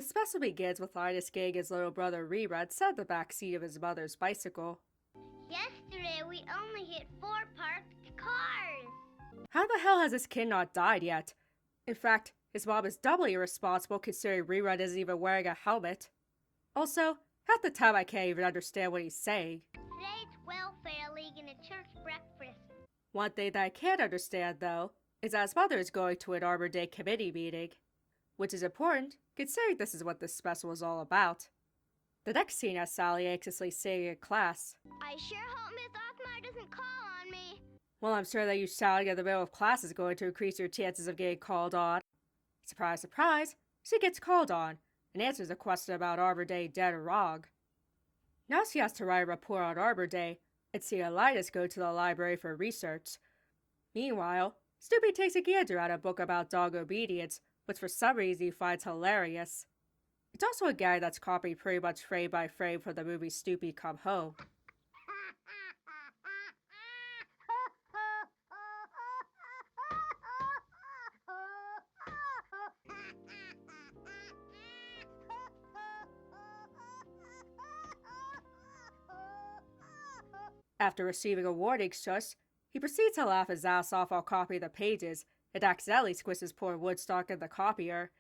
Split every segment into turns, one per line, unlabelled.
The special begins with Linus getting his little brother Rerun sat in the back seat of his mother's bicycle.
Yesterday we only hit 4 parked cars.
How the hell has this kid not died yet? In fact, his mom is doubly irresponsible considering Rerun isn't even wearing a helmet. Also, half the time I can't even understand what he's saying.
Today it's Welfare League and a church breakfast.
One thing that I can't understand, though, is that his mother is going to an Arbor Day committee meeting. Which is important, considering this is what this special is all about. The next scene has Sally anxiously sitting in class.
I sure hope Miss Ockmeyer doesn't call on me.
Well, I'm sure that you shouting in the middle of class is going to increase your chances of getting called on. Surprise, surprise, she gets called on and answers a question about Arbor Day dead or wrong. Now she has to write a report on Arbor Day and see Linus go to the library for research. Meanwhile, Snoopy takes a gander at a book about dog obedience, which for some reason he finds hilarious. It's also a gag that's copied pretty much frame by frame from the movie Snoopy Come Home. After receiving a warning shush, he proceeds to laugh his ass off while copying the pages and accidentally squishes poor Woodstock in the copier.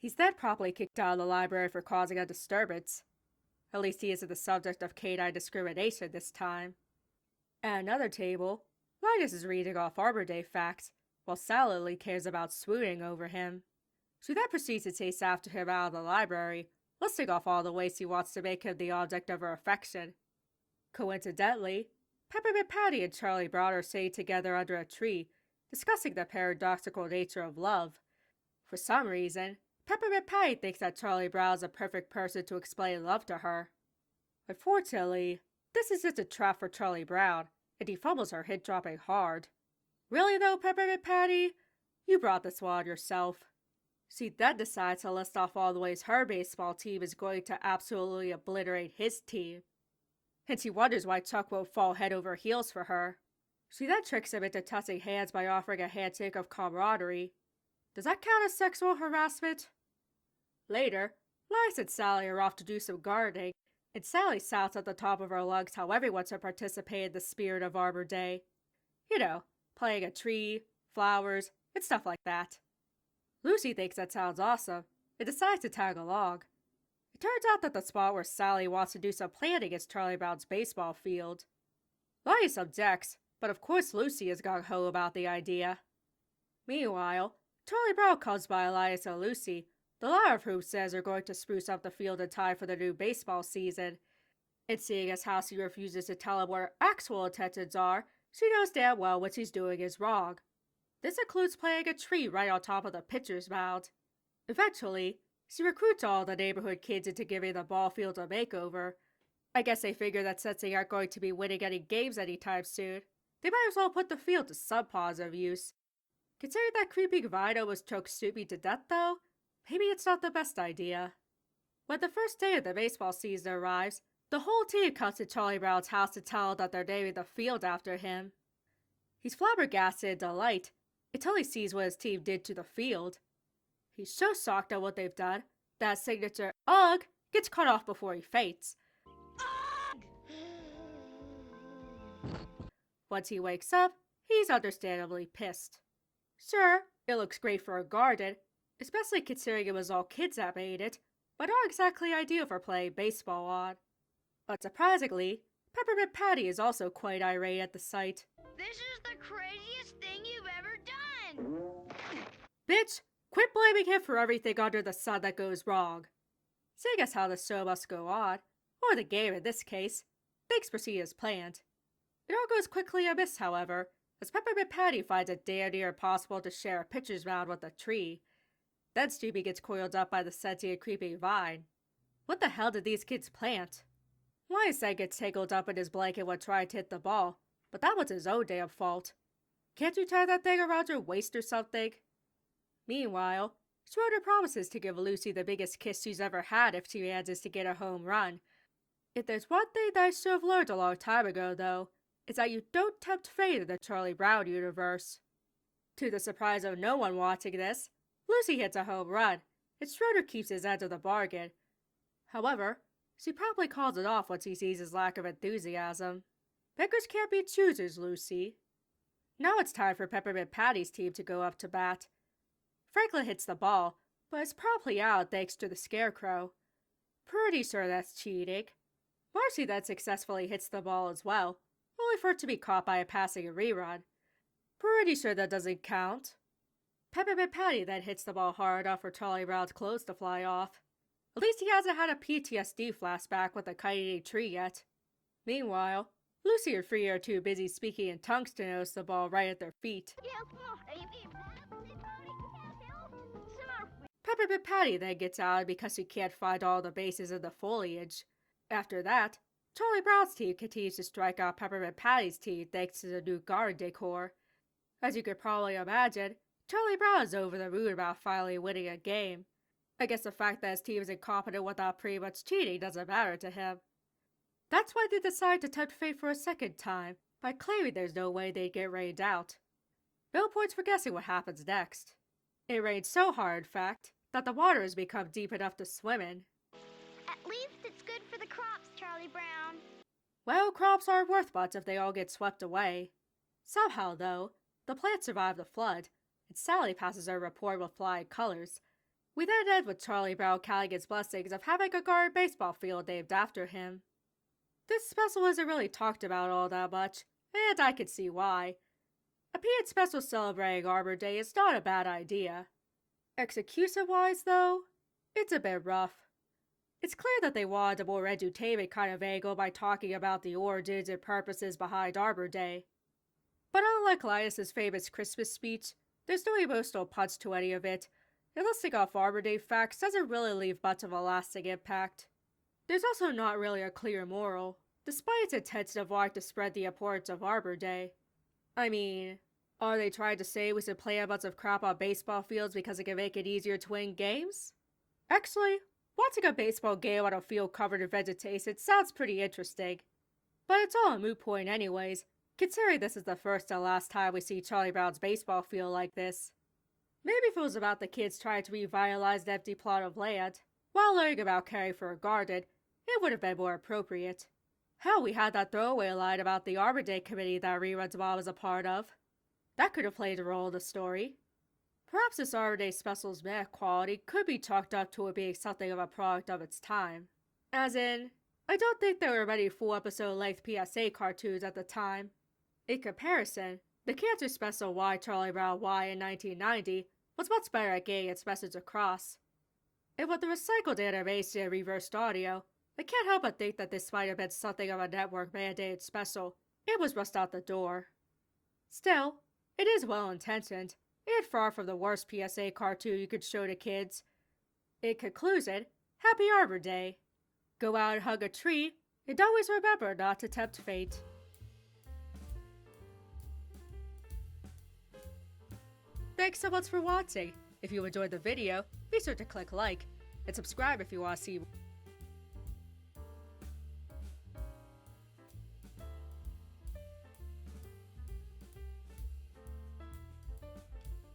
He's then promptly kicked out of the library for causing a disturbance. At least he isn't the subject of canine discrimination this time. At another table, Linus is reading off Arbor Day facts, while Sally cares about swooning over him. She then proceeds to chase after him out of the library, listing off all the ways he wants to make him the object of her affection. Coincidentally, Peppermint Patty and Charlie Brown are sitting together under a tree, discussing the paradoxical nature of love. For some reason, Peppermint Patty thinks that Charlie Brown is a perfect person to explain love to her. Unfortunately, this is just a trap for Charlie Brown, and he fumbles her hint dropping hard. Really though, Peppermint Patty? You brought this one on yourself. She then decides to list off all the ways her baseball team is going to absolutely obliterate his team. And she wonders why Chuck won't fall head over heels for her. She then tricks him into touching hands by offering a handshake of camaraderie. Does that count as sexual harassment? Later, Linus and Sally are off to do some gardening, and Sally shouts at the top of her lungs how everyone should participate in the spirit of Arbor Day. You know, planting a tree, flowers, and stuff like that. Lucy thinks that sounds awesome, and decides to tag along. It turns out that the spot where Sally wants to do some planting is Charlie Brown's baseball field. Linus objects, but of course Lucy is gung-ho about the idea. Meanwhile, Charlie Brown comes by Linus and Lucy, the latter of whom says they're going to spruce up the field in time for the new baseball season. And seeing as how she refuses to tell him what her actual intentions are, she knows damn well what she's doing is wrong. This includes planting a tree right on top of the pitcher's mound. Eventually, she recruits all the neighborhood kids into giving the ball field a makeover. I guess they figure that since they aren't going to be winning any games anytime soon, they might as well put the field to some positive use. Considering that creeping vine almost choked Snoopy to death though, maybe it's not the best idea. When the first day of the baseball season arrives, the whole team comes to Charlie Brown's house to tell him that they're naming the field after him. He's flabbergasted in delight until he sees what his team did to the field. He's so shocked at what they've done that his signature "Ugh" gets cut off before he faints. Once he wakes up, he's understandably pissed. Sure, it looks great for a garden, especially considering it was all kids that made it, but not exactly ideal for playing baseball on. But surprisingly, Peppermint Patty is also quite irate at the sight.
This is the craziest thing you've ever done.
Bitch, quit blaming him for everything under the sun that goes wrong. Seeing as how the show must go on, or the game in this case, things proceed as planned. It all goes quickly amiss, however, as Peppermint Patty finds it damn near impossible to share a pitcher's mound with a tree. Then Snoopy gets coiled up by the sentient creeping vine. What the hell did these kids plant? Linus then gets tangled up in his blanket when trying to hit the ball, but that was his own damn fault. Can't you tie that thing around your waist or something? Meanwhile, Schroeder promises to give Lucy the biggest kiss she's ever had if she manages to get a home run. If there's one thing that I should have learned a long time ago, though, is that you don't tempt fate in the Charlie Brown universe. To the surprise of no one watching this, Lucy hits a home run, It's Schroeder keeps his end of the bargain. However, she probably calls it off once he sees his lack of enthusiasm. Beggars can't be choosers, Lucy. Now it's time for Peppermint Patty's team to go up to bat. Franklin hits the ball, but it's promptly out thanks to the Scarecrow. Pretty sure that's cheating. Marcy then successfully hits the ball as well, only for it to be caught by a passing rerun. Pretty sure that doesn't count. Peppermint Patty then hits the ball hard enough for Charlie Brown's clothes to fly off. At least he hasn't had a PTSD flashback with the kite-eating tree yet. Meanwhile, Lucy and Free are too busy speaking in tongues to notice the ball right at their feet. Peppermint Patty then gets out because she can't find all the bases in the foliage. After that, Charlie Brown's team continues to strike out Peppermint Patty's team thanks to the new garden decor. As you could probably imagine, Charlie Brown is over the moon about finally winning a game. I guess the fact that his team is incompetent without pretty much cheating doesn't matter to him. That's why they decide to tempt fate for a second time, by claiming there's no way they'd get rained out. No points for guessing what happens next. It rains so hard, in fact, that the water has become deep enough to swim in.
At least it's good for the crops, Charlie Brown.
Well, crops aren't worth much if they all get swept away. Somehow, though, the plants survive the flood, and Sally passes her report with flying colors. We then end with Charlie Brown counting his blessings of having a garden baseball field named after him. This special isn't really talked about all that much, and I can see why. A peanut special celebrating Arbor Day is not a bad idea. Execution-wise, though, it's a bit rough. It's clear that they wanted a more edutainment kind of angle by talking about the origins and purposes behind Arbor Day. But unlike Linus's famous Christmas speech, there's no emotional punch to any of it, and listing off Arbor Day facts doesn't really leave much of a lasting impact. There's also not really a clear moral, despite its intention of wanting to spread the importance of Arbor Day. I mean, are they trying to say we should play a bunch of crap on baseball fields because it can make it easier to win games? Actually, watching a baseball game on a field covered in vegetation sounds pretty interesting. But it's all a moot point anyways, considering this is the first and last time we see Charlie Brown's baseball field like this. Maybe if it was about the kids trying to revitalize an empty plot of land, while learning about caring for a garden, it would have been more appropriate. Hell, we had that throwaway line about the Arbor Day committee that Rerun's mom was a part of. That could have played a role in the story. Perhaps this Arbor Day special's meh quality could be chalked up to it being something of a product of its time. As in, I don't think there were many full episode length PSA cartoons at the time. In comparison, the cancer special Why Charlie Brown Why in 1990 was much better at getting its message across. And with the recycled animation and reversed audio, I can't help but think that this might have been something of a network-mandated special. It was rushed out the door. Still, it is well-intentioned, and far from the worst PSA cartoon you could show to kids. In conclusion, happy Arbor Day. Go out and hug a tree, and always remember not to tempt fate. Thanks so much for watching. If you enjoyed the video, be sure to click like, and subscribe if you want to see more.